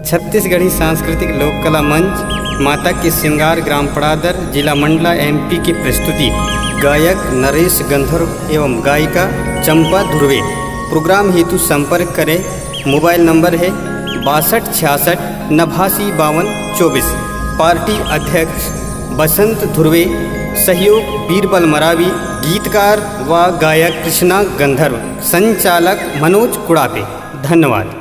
छत्तीसगढ़ी सांस्कृतिक लोक कला मंच माता की श्रृंगार ग्राम पड़ादर जिला मंडला MP की प्रस्तुति गायक नरेश गंधर्व एवं गायिका चंपा ध्रुवे। प्रोग्राम हेतु संपर्क करें। मोबाइल नंबर है 62 66 89 52 24। पार्टी अध्यक्ष बसंत ध्रुवे, सहयोग बीरबल मरावी, गीतकार व गायक कृष्णा गंधर्व, संचालक मनोज कुड़ापे। धन्यवाद।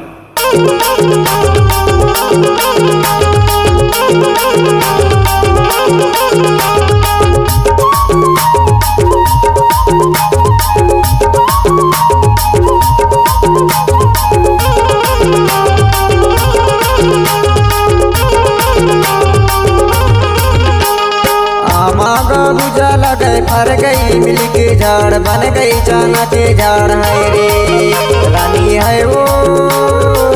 बुझा लगे फर गई मिल के झाड़ बन गई चाना के झाड़ है रे। रानी है वो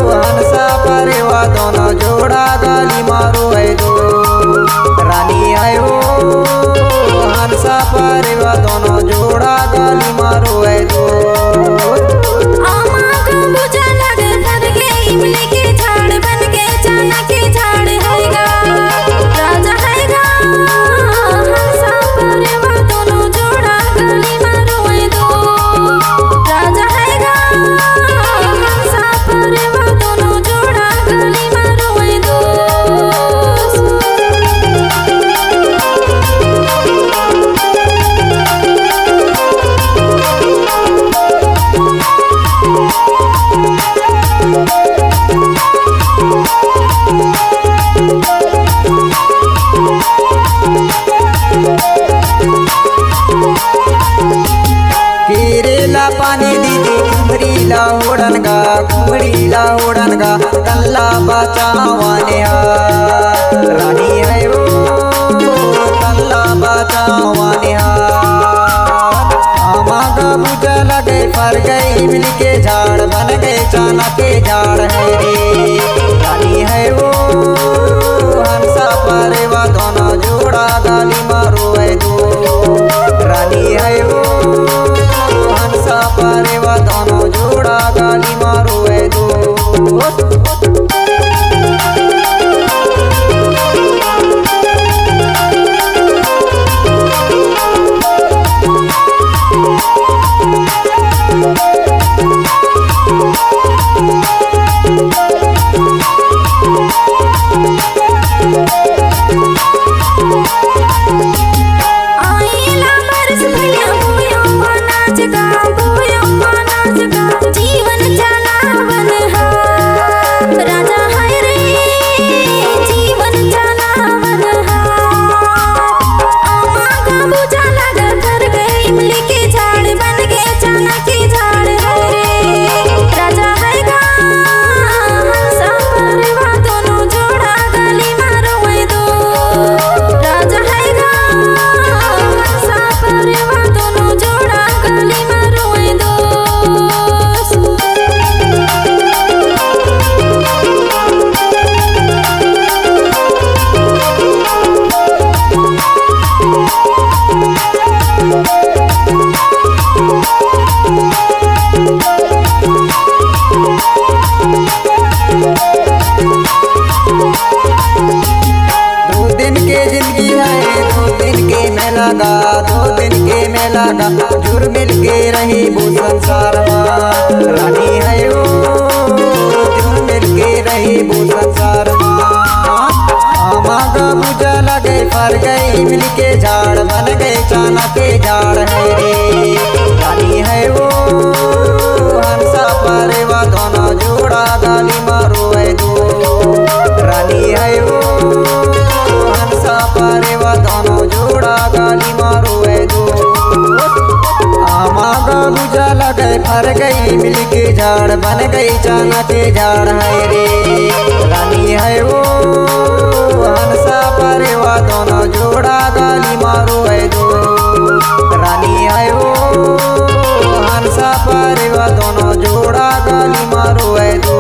हंसा परिवा दोनों जोड़ा गाली मारो है दो। रानी है वो हंसा परिवा दोनों जोड़ा गाली मारो है दो। बुझा लगे फर गई मिल के झाड़ बन गई चाना के झाड़ हैगा। राजा हैगा पानी दीदी कुमरीला उड़न गा कल्ला बचावाने रानी है वो कल्ला बचावाने आमागा बुझा लगे फर गई मिल के झाड़ बन गए चाना के झाड़ है रे। रानी है वो हंसा परिवा दोनों जोड़ा गाली मारो है दो। रानी है वो हंसा परिवा दोनों जोड़ा गाली मारो है दो। दो दिन के मेला का जुर मिल के रही वो संसार में। रानी है वो जुर मिल के रही वो संसार में। आमागा बुझा लगे फर गई मिल के झाड़ बन गए चाना के झाड़ है रे। रानी है वो हंसा परिवा दोनों जोड़ा गाली मारो है दो। रानी है वो हंसा परिवा दोनों जोड़ा गाली मारो है दो। आमागा बुझा लगे फर गई मिल के झाड़ बन गई चाना के झाड़ है रे। रानी है वो हंसा परिवा दोनों जोड़ा गाली मारो है दो। रानी है वो हंसा परिवा दोनों जोड़ा गाली मारो है दो।